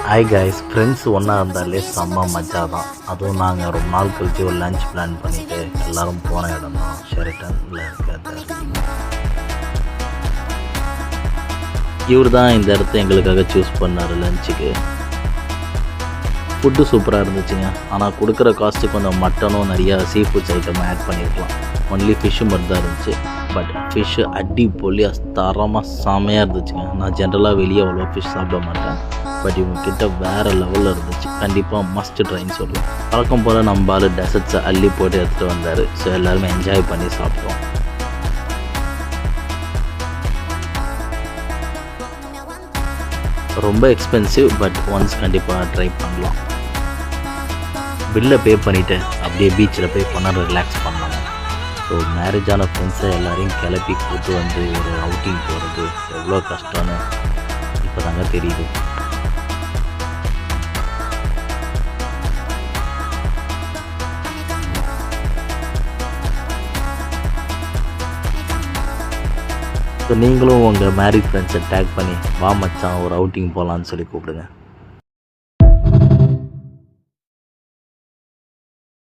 Hi guys, friends ஒன்றா இருந்தாலே செம்ம மஜா தான். அதுவும் நாங்கள் ரொம்ப நாள் கழிச்சு ஒரு லஞ்ச் பிளான் பண்ணிவிட்டு எல்லோரும் போன இடம் தான் ஷெரட்டனில் இருக்க. இவர் தான் இந்த இடத்த எங்களுக்காக சூஸ் பண்ணார் லஞ்சுக்கு. ஃபுட்டு சூப்பராக இருந்துச்சுங்க. ஆனால் கொடுக்குற காஸ்ட்டு கொஞ்சம் மட்டனும் நிறையா சீ ஃபுட்ஸ் ஐட்டம் ஆட் பண்ணியிருக்கலாம். ஒன்லி ஃபிஷ்ஷு மட்டும் தான் இருந்துச்சு. பட் ஃபிஷ்ஷு அடிப்பொலியாக தரமாக செமையாக இருந்துச்சுங்க. நான் ஜென்ரலாக வெளியே அவ்வளோ ஃபிஷ் சாப்பிட மாட்டேன். பட் இவங்கக்கிட்ட வேறு லெவலில் இருந்துச்சு. கண்டிப்பாக மஸ்ட் ட்ரைன்னு சொல்லுவேன். பழக்கம் போல் நம்ம ஆள் டெசர்ட்ஸை அள்ளி போட்டு எடுத்துகிட்டு வந்தார். ஸோ எல்லாருமே என்ஜாய் பண்ணி சாப்பிட்டோம். ரொம்ப எக்ஸ்பென்சிவ், பட் ஒன்ஸ் கண்டிப்பாக ட்ரை பண்ணலாம். பில்லை பே பண்ணிவிட்டு அப்படியே பீச்சில் போய் பண்ண ரிலாக்ஸ் பண்ணலாம். ஸோ மேரேஜான ஃப்ரெண்ட்ஸை எல்லோரையும் கிளப்பி கூட்டு வந்து ஒரு அவுட்டிங் போகிறது எவ்வளோ கஷ்டம்னு இப்போ தாங்க தெரியுது. ஸோ நீங்களும் உங்கள் மேரிட் ஃப்ரெண்ட்ஸை டேக் பண்ணி வா மச்சான் ஒரு அவுட்டிங் போகலான்னு சொல்லி கூப்பிடுங்க.